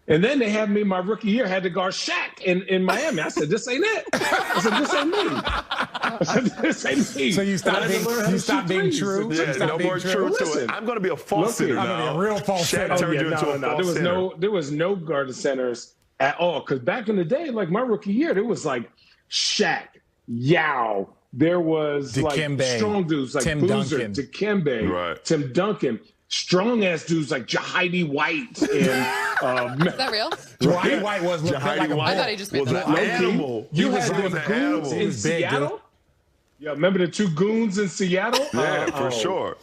[SPEAKER 2] And then they had me my rookie year, had to guard Shaq in Miami. I said, this ain't it. I said, this ain't me. I said, this ain't me.
[SPEAKER 1] So you stopped being true?
[SPEAKER 4] Yeah, no more true to it. I'm going to be a false center now.
[SPEAKER 1] I'm going to be a real false center.
[SPEAKER 4] Shaq turned you into a false center.
[SPEAKER 2] There was no guard centers at all. Because back in the day, like my rookie year, there was like Shaq, Yao. There was
[SPEAKER 1] Dikembe,
[SPEAKER 2] like strong dudes like
[SPEAKER 1] Tim
[SPEAKER 2] Boozer,
[SPEAKER 1] Duncan.
[SPEAKER 2] Dikembe,
[SPEAKER 4] Right.
[SPEAKER 2] Tim Duncan. Strong-ass dudes like Jahidi White and
[SPEAKER 3] Is that real?
[SPEAKER 1] Jahidi White was like a bull.
[SPEAKER 3] I thought he just made that
[SPEAKER 4] an
[SPEAKER 3] up.
[SPEAKER 4] animal.
[SPEAKER 2] You
[SPEAKER 4] was
[SPEAKER 2] had
[SPEAKER 4] an
[SPEAKER 2] the
[SPEAKER 4] animal.
[SPEAKER 2] goons in
[SPEAKER 1] He was big,
[SPEAKER 2] Seattle?
[SPEAKER 1] dude.
[SPEAKER 2] Yeah, remember the 2 goons in Seattle?
[SPEAKER 4] Yeah, for sure.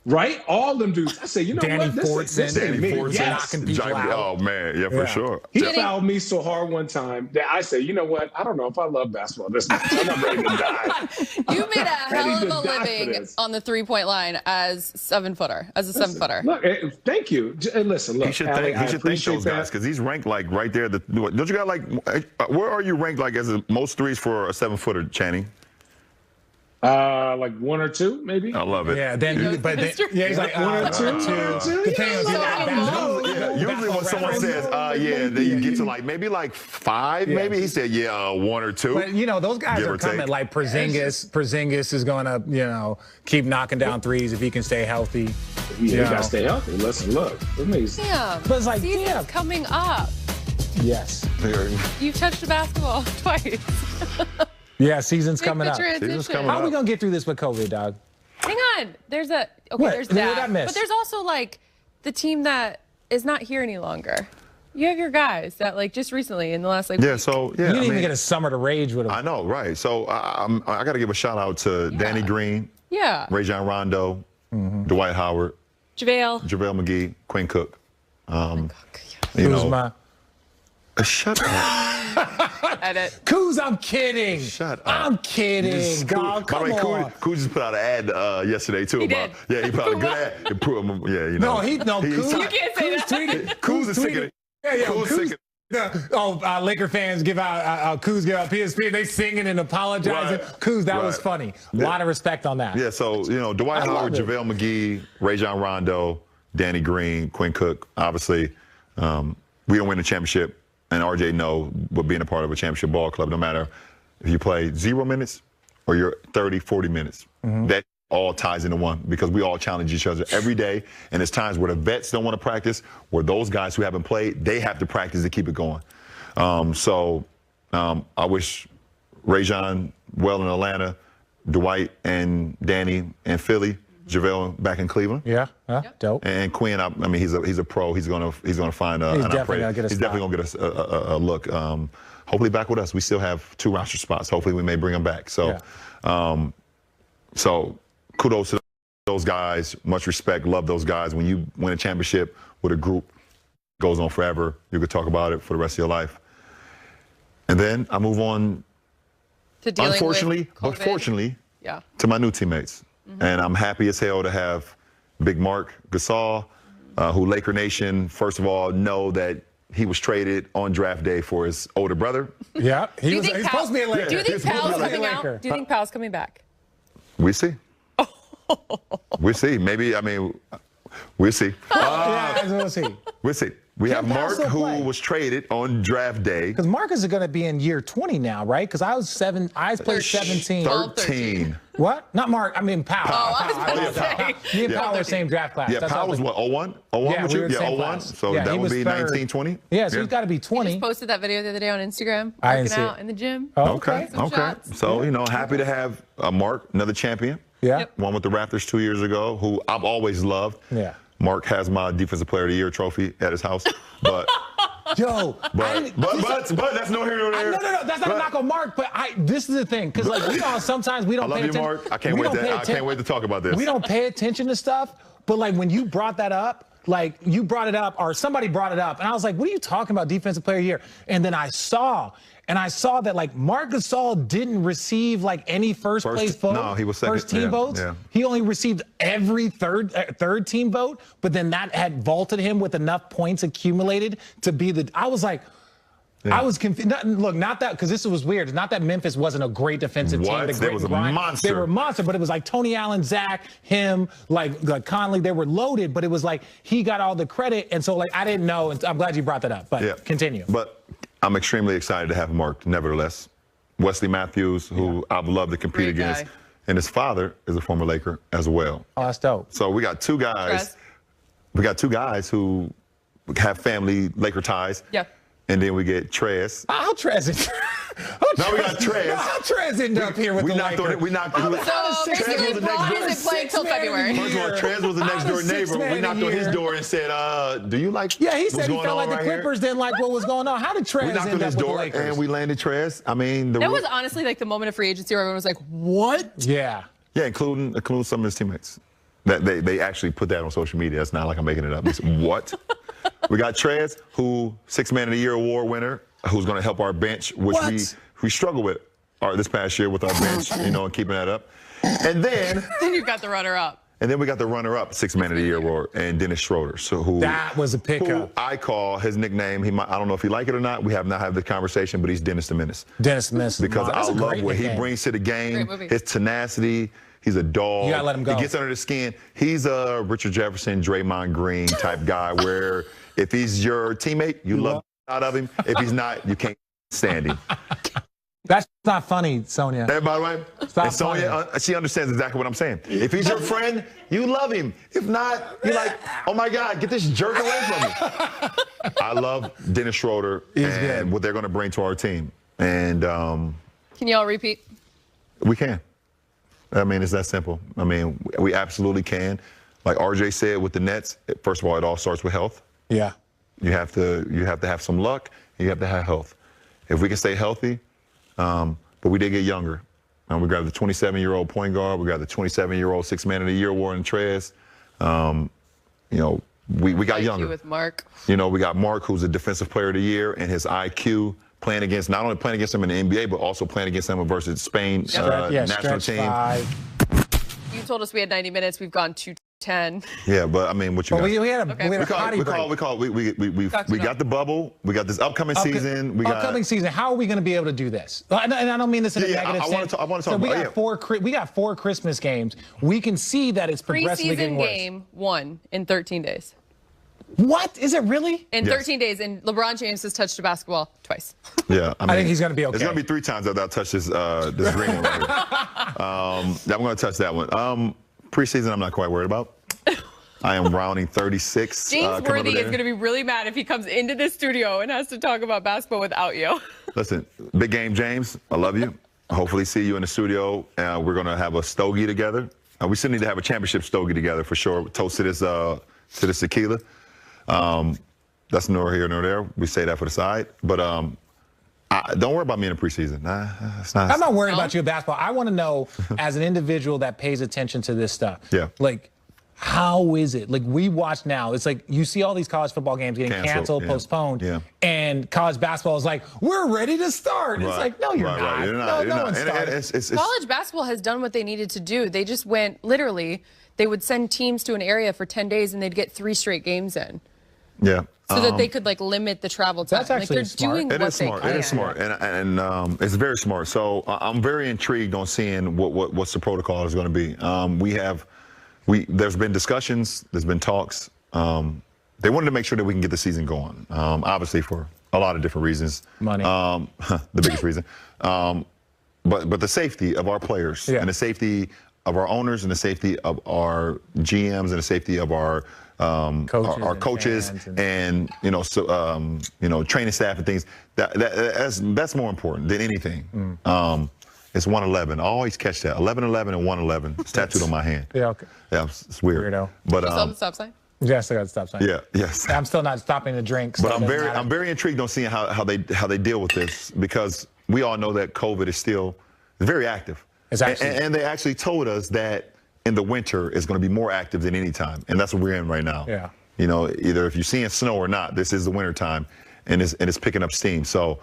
[SPEAKER 2] Right? All them dudes. I said, you know
[SPEAKER 1] Danny
[SPEAKER 2] what? This ain't me. Yes.
[SPEAKER 1] knocking people out.
[SPEAKER 4] Oh, man. Yeah, for sure.
[SPEAKER 2] He fouled me so hard one time that I said, you know what? I don't know if I love basketball this much. I'm not ready to die.
[SPEAKER 3] You made a hell of
[SPEAKER 2] to
[SPEAKER 3] a
[SPEAKER 2] die for
[SPEAKER 3] living
[SPEAKER 2] this.
[SPEAKER 3] on the 3-point line as a 7-footer.
[SPEAKER 2] Look, thank you. Listen, look.
[SPEAKER 4] He should
[SPEAKER 2] Allie,
[SPEAKER 4] thank those guys because he's ranked like right there. Don't you got like, where are you ranked like as the most threes for a 7-footer, Channing?
[SPEAKER 2] Like 1 or 2, maybe.
[SPEAKER 4] I love it.
[SPEAKER 1] Yeah, then he's like 1 or 2.
[SPEAKER 4] Usually when someone says, then you get to like maybe like 5, maybe. He said, 1 or 2.
[SPEAKER 1] But, those guys
[SPEAKER 4] Give
[SPEAKER 1] are
[SPEAKER 4] or
[SPEAKER 1] coming.
[SPEAKER 4] take.
[SPEAKER 1] Like Porzingis is going to, keep knocking down threes if he can stay healthy.
[SPEAKER 2] You got to stay healthy. Listen, look. Amazing.
[SPEAKER 3] Damn.
[SPEAKER 1] But it's like,
[SPEAKER 3] Season's
[SPEAKER 1] damn.
[SPEAKER 3] coming up.
[SPEAKER 1] Yes.
[SPEAKER 3] You've touched a basketball twice.
[SPEAKER 1] Yeah, season's
[SPEAKER 3] Make
[SPEAKER 1] coming
[SPEAKER 3] the
[SPEAKER 1] up.
[SPEAKER 3] transition.
[SPEAKER 1] How are we going to get through this with COVID, dog?
[SPEAKER 3] Hang on. There's
[SPEAKER 1] What?
[SPEAKER 3] there's
[SPEAKER 1] What did I
[SPEAKER 3] that.
[SPEAKER 1] miss?
[SPEAKER 3] But there's also like the team that is not here any longer. You have your guys that like just recently in the last like
[SPEAKER 1] You didn't even get a summer to rage with them.
[SPEAKER 4] I know, right? So I got to give a shout out to Danny Green, Rajon Rondo, Dwight Howard,
[SPEAKER 3] JaVale
[SPEAKER 4] McGee, Quinn Cook.
[SPEAKER 1] Kuzma.
[SPEAKER 4] Shut up.
[SPEAKER 3] edit.
[SPEAKER 1] Kuz, I'm kidding.
[SPEAKER 4] Shut up.
[SPEAKER 1] I'm kidding, dog. Come on.
[SPEAKER 4] Kuz just put out an ad yesterday too.
[SPEAKER 3] He
[SPEAKER 4] about
[SPEAKER 3] did.
[SPEAKER 4] he put out a good ad. Kuz.
[SPEAKER 3] You can't say that.
[SPEAKER 1] Kuz tweeted.
[SPEAKER 4] Kuz is sick of it.
[SPEAKER 1] Yeah,
[SPEAKER 4] Kuz is sick of
[SPEAKER 1] Laker fans give out, Kuz give out PSP, they singing and apologizing.
[SPEAKER 4] Right.
[SPEAKER 1] Kuz, that was funny. A lot of respect on that.
[SPEAKER 4] Yeah, so, Dwight Howard, JaVale McGee, Rajon Rondo, Danny Green, Quinn Cook, obviously, we don't win the championship, and RJ know what being a part of a championship ball club, no matter if you play 0 minutes or you're 30, 40 minutes. That all ties into one because we all challenge each other every day, and there's times where the vets don't want to practice, where those guys who haven't played, they have to practice to keep it going. I wish Rajon well in Atlanta, Dwight and Danny in Philly, JaVale back in Cleveland.
[SPEAKER 1] Yeah, dope.
[SPEAKER 4] And Quinn, I mean, he's a pro. He's gonna find a.
[SPEAKER 1] He's definitely gonna get a spot.
[SPEAKER 4] He's definitely gonna get a look. Hopefully back with us. We still have 2 roster spots. Hopefully we may bring them back. So, so kudos to those guys. Much respect. Love those guys. When you win a championship with a group, it goes on forever. You could talk about it for the rest of your life. And then I move on.
[SPEAKER 3] To dealing
[SPEAKER 4] unfortunately,
[SPEAKER 3] with
[SPEAKER 4] but fortunately,
[SPEAKER 3] yeah,
[SPEAKER 4] to my new teammates. And I'm happy as hell to have Big Mark Gasol, who Laker Nation, first of all, know that he was traded on draft day for his older brother.
[SPEAKER 1] Yeah, he's supposed to be a Laker.
[SPEAKER 3] Do you think Powell's coming out? Do you think Powell's coming back?
[SPEAKER 4] We see. We see. Maybe, I mean, we'll see.
[SPEAKER 1] We'll see.
[SPEAKER 4] We'll see. We have Mark, who was traded on draft day.
[SPEAKER 1] Because Marcus is going to be in year 20 now, right? Because I played 17.
[SPEAKER 4] 13.
[SPEAKER 1] What? Not Mark. I mean Powell.
[SPEAKER 3] Oh, I was about to say.
[SPEAKER 1] Me and Powell are the same draft class.
[SPEAKER 4] Yeah, Powell was what, 01? 01 with you? Yeah, 01. So that would be 19, 20?
[SPEAKER 1] Yeah, so he's got to be 20.
[SPEAKER 3] He just posted that video the other day on Instagram.
[SPEAKER 1] I didn't see
[SPEAKER 3] out
[SPEAKER 1] it.
[SPEAKER 3] in the gym.
[SPEAKER 4] Okay. So, happy to have Mark, another champion.
[SPEAKER 1] Yeah.
[SPEAKER 4] One with the Raptors 2 years ago, who I've always loved.
[SPEAKER 1] Yeah.
[SPEAKER 4] Mark has my Defensive Player of the Year trophy at his house, but
[SPEAKER 1] that's no
[SPEAKER 4] here nor there.
[SPEAKER 1] No, that's not a knock on Mark. But this is the thing, because sometimes we don't.
[SPEAKER 4] I love you, Mark. I can't wait to talk about this.
[SPEAKER 1] We don't pay attention to stuff, but when you brought that up, you brought it up, or somebody brought it up, and I was like, "What are you talking about, Defensive Player of the Year?" And then I saw that Marc Gasol didn't receive any first place vote.
[SPEAKER 4] No, he was second.
[SPEAKER 1] First team votes. Yeah. He only received every third team vote, but then that had vaulted him with enough points accumulated to be the. I was like. Yeah. I was confused. Look, not that, because this was weird. It's not that Memphis wasn't a great defensive team.
[SPEAKER 4] They was a monster.
[SPEAKER 1] They were a monster, but it was Tony Allen, Zach, him, Conley. They were loaded, but it was he got all the credit, and so I didn't know. And I'm glad you brought that up. But continue.
[SPEAKER 4] But I'm extremely excited to have Mark. Nevertheless, Wesley Matthews, who I've loved to compete against, and his father is a former Laker as well.
[SPEAKER 1] Oh, that's dope.
[SPEAKER 4] So we got 2 guys. We got 2 guys who have family Laker ties.
[SPEAKER 3] Yeah.
[SPEAKER 4] And then we get Trez.
[SPEAKER 1] How Trez is?
[SPEAKER 4] Now we got Trez.
[SPEAKER 1] How Trez ended up here with the Lakers?
[SPEAKER 4] We knocked on
[SPEAKER 3] So basically, Bron isn't playing till February.
[SPEAKER 4] First of all, Trez was the next door neighbor. We knocked on his door and said, "Do you like?"
[SPEAKER 1] Yeah, he said he felt like the Clippers didn't like what was going on. How did Trez
[SPEAKER 4] end up with the Lakers? And we landed Trez. I mean,
[SPEAKER 3] that was honestly the moment of free agency where everyone was like, "What?"
[SPEAKER 1] Yeah.
[SPEAKER 4] Yeah, including some of his teammates. That they actually put that on social media. It's not like I'm making it up. They said, what? We got Trez, who 6th Man of the Year award winner, who's going to help our bench, which we struggle with this past year with our bench, and keeping that up. And then
[SPEAKER 3] you've got the runner-up.
[SPEAKER 4] And then we got the runner-up 6th Man of the Year award, and Dennis Schroeder. So
[SPEAKER 1] that was a pickup.
[SPEAKER 4] Who I call his nickname. I don't know if he like it or not. We have not had the conversation, but he's Dennis the Menace.
[SPEAKER 1] Dennis the Menace.
[SPEAKER 4] Because I love what he brings to the game. His tenacity. He's a dog.
[SPEAKER 1] You gotta let him go.
[SPEAKER 4] He gets under the skin. He's a Richard Jefferson, Draymond Green type guy where if he's your teammate, you love the out of him. If he's not, you can't stand him.
[SPEAKER 1] That's not funny, Sonia.
[SPEAKER 4] Hey, by the way, and Sonia, she understands exactly what I'm saying. If he's your friend, you love him. If not, you're like, oh my God, get this jerk away from me. I love Dennis Schroeder and what they're going to bring to our team. And
[SPEAKER 3] can you all repeat?
[SPEAKER 4] We can. I mean, it's that simple. I mean, we absolutely can. Like RJ said with the Nets, first of all, it all starts with health.
[SPEAKER 1] Yeah.
[SPEAKER 4] You have to have some luck. You have to have health. If we can stay healthy, but we did get younger. And we got the 27-year-old point guard. We got the 27-year-old 6th Man of the Year award in Trez. We got younger.
[SPEAKER 3] With Mark.
[SPEAKER 4] We got Mark, who's a Defensive Player of the Year, and his IQ not only playing against him in the NBA, but also playing against him versus Spain national team.
[SPEAKER 3] 5. You told us we had 90 minutes. We've gone to 10.
[SPEAKER 4] Yeah, but I mean, what you
[SPEAKER 1] But
[SPEAKER 4] got?
[SPEAKER 1] we had a potty break.
[SPEAKER 4] We got the bubble. We got this upcoming season. We got
[SPEAKER 1] upcoming season. How are we going to be able to do this? And I don't mean this in a negative sense.
[SPEAKER 4] I want to talk
[SPEAKER 1] so
[SPEAKER 4] about.
[SPEAKER 1] we got 4 Christmas games. We can see that it's progressively getting worse.
[SPEAKER 3] Preseason game 1 in 13 days.
[SPEAKER 1] What? Is it really?
[SPEAKER 3] In 13 days, and LeBron James has touched a basketball twice.
[SPEAKER 4] Yeah,
[SPEAKER 1] I think he's going to be okay.
[SPEAKER 4] It's going to be 3 times that I'll touch this green one. Right here. I'm going to touch that one. Preseason, I'm not quite worried about. I am rounding 36.
[SPEAKER 3] James Worthy is going to be really mad if he comes into this studio and has to talk about basketball without you.
[SPEAKER 4] Listen, big game, James. I love you. Hopefully see you in the studio. We're going to have a stogie together. We still need to have a championship stogie together for sure. Toast to this tequila. That's nor here nor there. We say that for the side. But don't worry about me in the preseason.
[SPEAKER 1] I'm not worried about you in basketball. I want to know, as an individual that pays attention to this stuff, like, how is it? Like, we watch now. It's like you see all these college football games getting canceled, postponed, and college basketball is like, we're ready to start. Right. It's like, no, you're not. No one's starting.
[SPEAKER 3] College basketball has done what they needed to do. They just went, literally, they would send teams to an area for 10 days, and they'd get 3 straight games in.
[SPEAKER 4] Yeah.
[SPEAKER 3] So that they could, like, limit the travel time.
[SPEAKER 1] That's actually
[SPEAKER 3] they're
[SPEAKER 1] smart.
[SPEAKER 3] doing what they can.
[SPEAKER 4] It is smart. And it's very smart. So I'm very intrigued on seeing what's the protocol is going to be. There's been discussions. There's been talks. They wanted to make sure that we can get the season going, obviously for a lot of different reasons.
[SPEAKER 1] Money.
[SPEAKER 4] The biggest reason. But the safety of our players and the safety of our owners and the safety of our GMs and the safety of our coaches and training staff and things. That's more important than anything. It's 111. I always catch that. 11-11 and 111. It's tattooed on my hand.
[SPEAKER 1] Yeah, okay.
[SPEAKER 4] Yeah, it's weird.
[SPEAKER 1] Weirdo.
[SPEAKER 4] But
[SPEAKER 3] you still have the stop sign?
[SPEAKER 1] Yes, I got the stop sign.
[SPEAKER 4] Yeah, yes.
[SPEAKER 1] I'm still not stopping to drink. So
[SPEAKER 4] but I'm very intrigued on seeing how they deal with this, because we all know that COVID is still very active.
[SPEAKER 1] It's actually,
[SPEAKER 4] and they actually told us that in the winter it's going to be more active than any time, and that's what we're in right now.
[SPEAKER 1] Yeah.
[SPEAKER 4] You know, either if you're seeing snow or not, this is the winter time, and it's picking up steam. So.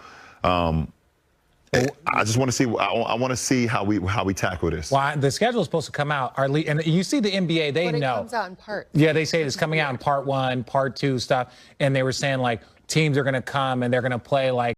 [SPEAKER 4] I just want to see. I want to see how we tackle this.
[SPEAKER 1] Well, the schedule is supposed to come out. And you see the NBA, they know.
[SPEAKER 3] But it comes out in parts.
[SPEAKER 1] Yeah, they say it's coming out in part 1, part 2 stuff, and they were saying like teams are going to come and they're going to play like